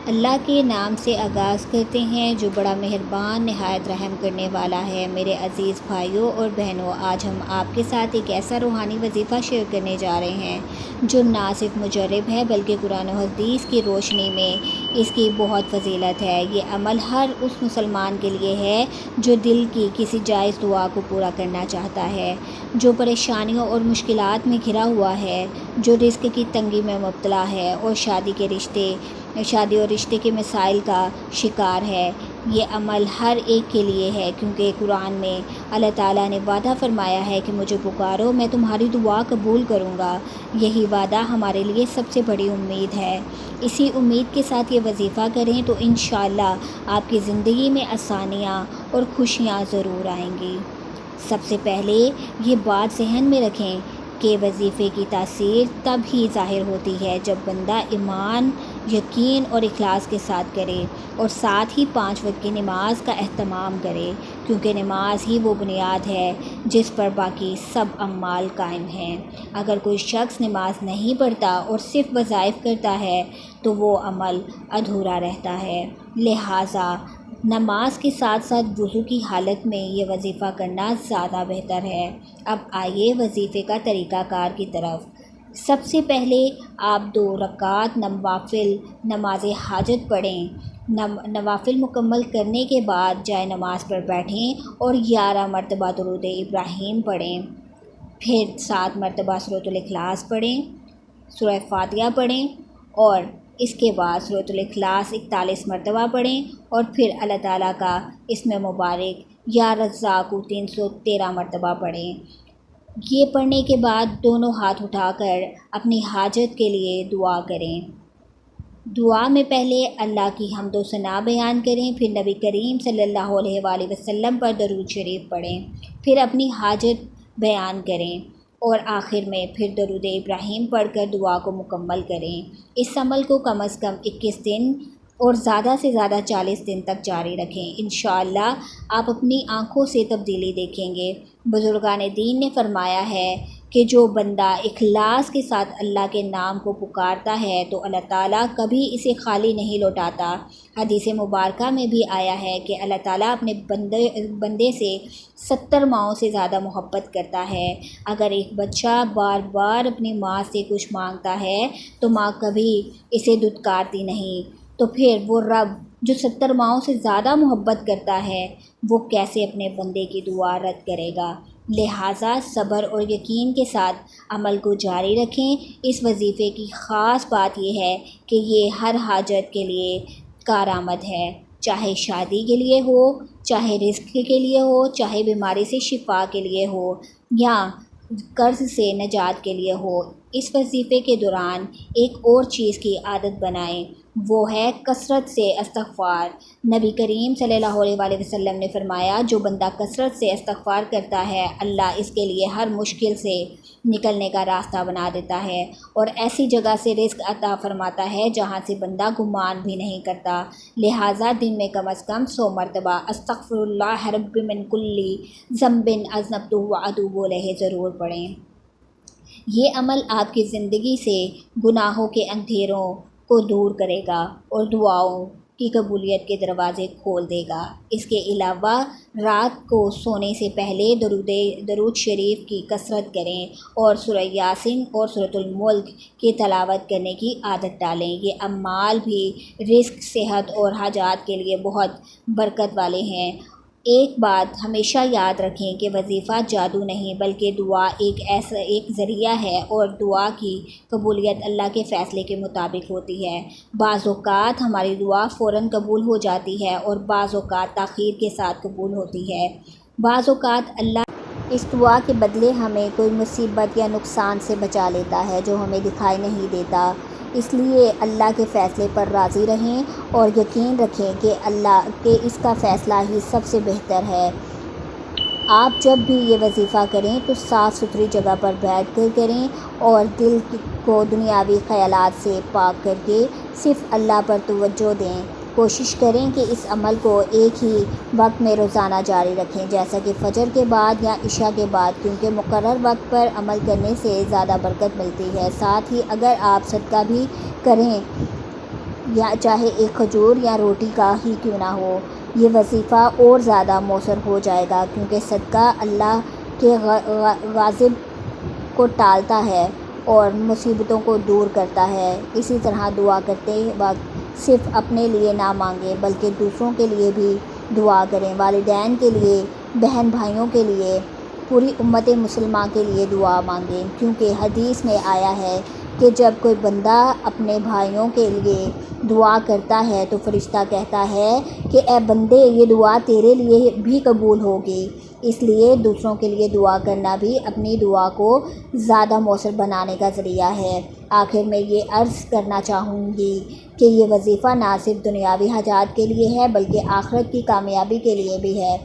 اللہ کے نام سے آغاز کرتے ہیں جو بڑا مہربان نہایت رحم کرنے والا ہے۔ میرے عزیز بھائیوں اور بہنوں، آج ہم آپ کے ساتھ ایک ایسا روحانی وظیفہ شیئر کرنے جا رہے ہیں جو نہ صرف مجرب ہے بلکہ قرآن و حدیث کی روشنی میں اس کی بہت فضیلت ہے۔ یہ عمل ہر اس مسلمان کے لیے ہے جو دل کی کسی جائز دعا کو پورا کرنا چاہتا ہے، جو پریشانیوں اور مشکلات میں گھرا ہوا ہے، جو رزق کی تنگی میں مبتلا ہے اور شادی اور رشتے کے مسائل کا شکار ہے۔ یہ عمل ہر ایک کے لیے ہے، کیونکہ قرآن میں اللہ تعالیٰ نے وعدہ فرمایا ہے کہ مجھے پکارو میں تمہاری دعا قبول کروں گا۔ یہی وعدہ ہمارے لیے سب سے بڑی امید ہے۔ اسی امید کے ساتھ یہ وظیفہ کریں تو انشاءاللہ آپ کی زندگی میں آسانیاں اور خوشیاں ضرور آئیں گی۔ سب سے پہلے یہ بات ذہن میں رکھیں کہ وظیفے کی تاثیر تب ہی ظاہر ہوتی ہے جب بندہ ایمان، یقین اور اخلاص کے ساتھ کرے اور ساتھ ہی 5 وقت کی نماز کا اہتمام کرے، کیونکہ نماز ہی وہ بنیاد ہے جس پر باقی سب اعمال قائم ہیں۔ اگر کوئی شخص نماز نہیں پڑھتا اور صرف وظائف کرتا ہے تو وہ عمل ادھورا رہتا ہے۔ لہٰذا نماز کے ساتھ ساتھ وضو کی حالت میں یہ وظیفہ کرنا زیادہ بہتر ہے۔ اب آئیے وظیفے کا طریقہ کار کی طرف۔ سب سے پہلے آپ 2 رکعت نوافل نماز حاجت پڑھیں۔ نوافل مکمل کرنے کے بعد جائے نماز پر بیٹھیں اور 11 مرتبہ درود ابراہیم پڑھیں، پھر 7 مرتبہ سورۃ الاخلاص پڑھیں، سورہ فاتحہ پڑھیں اور اس کے بعد سورۃ الاخلاص 41 مرتبہ پڑھیں اور پھر اللہ تعالیٰ کا اسم مبارک یا رزاق 313 مرتبہ پڑھیں۔ یہ پڑھنے کے بعد دونوں ہاتھ اٹھا کر اپنی حاجت کے لیے دعا کریں۔ دعا میں پہلے اللہ کی حمد و ثنا بیان کریں، پھر نبی کریم صلی اللہ علیہ وآلہ وسلم پر درود شریف پڑھیں، پھر اپنی حاجت بیان کریں اور آخر میں پھر درود ابراہیم پڑھ کر دعا کو مکمل کریں۔ اس عمل کو کم از کم 21 دن اور زیادہ سے زیادہ 40 دن تک جاری رکھیں۔ انشاءاللہ آپ اپنی آنکھوں سے تبدیلی دیکھیں گے۔ بزرگان دین نے فرمایا ہے کہ جو بندہ اخلاص کے ساتھ اللہ کے نام کو پکارتا ہے تو اللہ تعالیٰ کبھی اسے خالی نہیں لوٹاتا۔ حدیث مبارکہ میں بھی آیا ہے کہ اللہ تعالیٰ اپنے بندے سے 70 ماؤں سے زیادہ محبت کرتا ہے۔ اگر ایک بچہ بار بار اپنی ماں سے کچھ مانگتا ہے تو ماں کبھی اسے دھتکارتی نہیں، تو پھر وہ رب جو 70 ماؤں سے زیادہ محبت کرتا ہے وہ کیسے اپنے بندے کی دعا رد کرے گا؟ لہٰذا صبر اور یقین کے ساتھ عمل کو جاری رکھیں۔ اس وظیفے کی خاص بات یہ ہے کہ یہ ہر حاجت کے لیے کارآمد ہے، چاہے شادی کے لیے ہو، چاہے رزق کے لیے ہو، چاہے بیماری سے شفا کے لیے ہو یا قرض سے نجات کے لیے ہو۔ اس وظیفے کے دوران ایک اور چیز کی عادت بنائیں، وہ ہے کثرت سے استغفار۔ نبی کریم صلی اللہ علیہ وآلہ وسلم نے فرمایا، جو بندہ کثرت سے استغفار کرتا ہے اللہ اس کے لیے ہر مشکل سے نکلنے کا راستہ بنا دیتا ہے اور ایسی جگہ سے رزق عطا فرماتا ہے جہاں سے بندہ گمان بھی نہیں کرتا۔ لہٰذا دن میں کم از کم 100 مرتبہ استغفر اللہ رب من کل ذنب اذنبتہ واتوب الیہ ضرور پڑھیں۔ یہ عمل آپ کی زندگی سے گناہوں کے اندھیروں کو دور کرے گا اور دعاؤں کی قبولیت کے دروازے کھول دے گا۔ اس کے علاوہ رات کو سونے سے پہلے درود شریف کی کثرت کریں اور سورہ یاسین اور سورۃ الملک کی تلاوت کرنے کی عادت ڈالیں۔ یہ اعمال بھی رزق، صحت اور حاجات کے لیے بہت برکت والے ہیں۔ ایک بات ہمیشہ یاد رکھیں کہ وظیفہ جادو نہیں بلکہ دعا ایک ذریعہ ہے اور دعا کی قبولیت اللہ کے فیصلے کے مطابق ہوتی ہے۔ بعض اوقات ہماری دعا فوراً قبول ہو جاتی ہے اور بعض اوقات تاخیر کے ساتھ قبول ہوتی ہے۔ بعض اوقات اللہ اس دعا کے بدلے ہمیں کوئی مصیبت یا نقصان سے بچا لیتا ہے جو ہمیں دکھائی نہیں دیتا۔ اس لیے اللہ کے فیصلے پر راضی رہیں اور یقین رکھیں کہ اس کا فیصلہ ہی سب سے بہتر ہے۔ آپ جب بھی یہ وظیفہ کریں تو صاف ستھری جگہ پر بیٹھ کر کریں اور دل کو دنیاوی خیالات سے پاک کر کے صرف اللہ پر توجہ دیں۔ کوشش کریں کہ اس عمل کو ایک ہی وقت میں روزانہ جاری رکھیں، جیسا کہ فجر کے بعد یا عشاء کے بعد، کیونکہ مقرر وقت پر عمل کرنے سے زیادہ برکت ملتی ہے۔ ساتھ ہی اگر آپ صدقہ بھی کریں یا چاہے ایک کھجور یا روٹی کا ہی کیوں نہ ہو، یہ وظیفہ اور زیادہ مؤثر ہو جائے گا، کیونکہ صدقہ اللہ کے غضب کو ٹالتا ہے اور مصیبتوں کو دور کرتا ہے۔ اسی طرح دعا کرتے وقت صرف اپنے لیے نہ مانگیں بلکہ دوسروں کے لیے بھی دعا کریں، والدین کے لیے، بہن بھائیوں کے لیے، پوری امت مسلمہ کے لیے دعا مانگیں، کیونکہ حدیث میں آیا ہے کہ جب کوئی بندہ اپنے بھائیوں کے لیے دعا کرتا ہے تو فرشتہ کہتا ہے کہ اے بندے، یہ دعا تیرے لیے بھی قبول ہوگی۔ اس لیے دوسروں کے لیے دعا کرنا بھی اپنی دعا کو زیادہ مؤثر بنانے کا ذریعہ ہے۔ آخر میں یہ عرض کرنا چاہوں گی کہ یہ وظیفہ نہ صرف دنیاوی حاجات کے لیے ہے بلکہ آخرت کی کامیابی کے لیے بھی ہے۔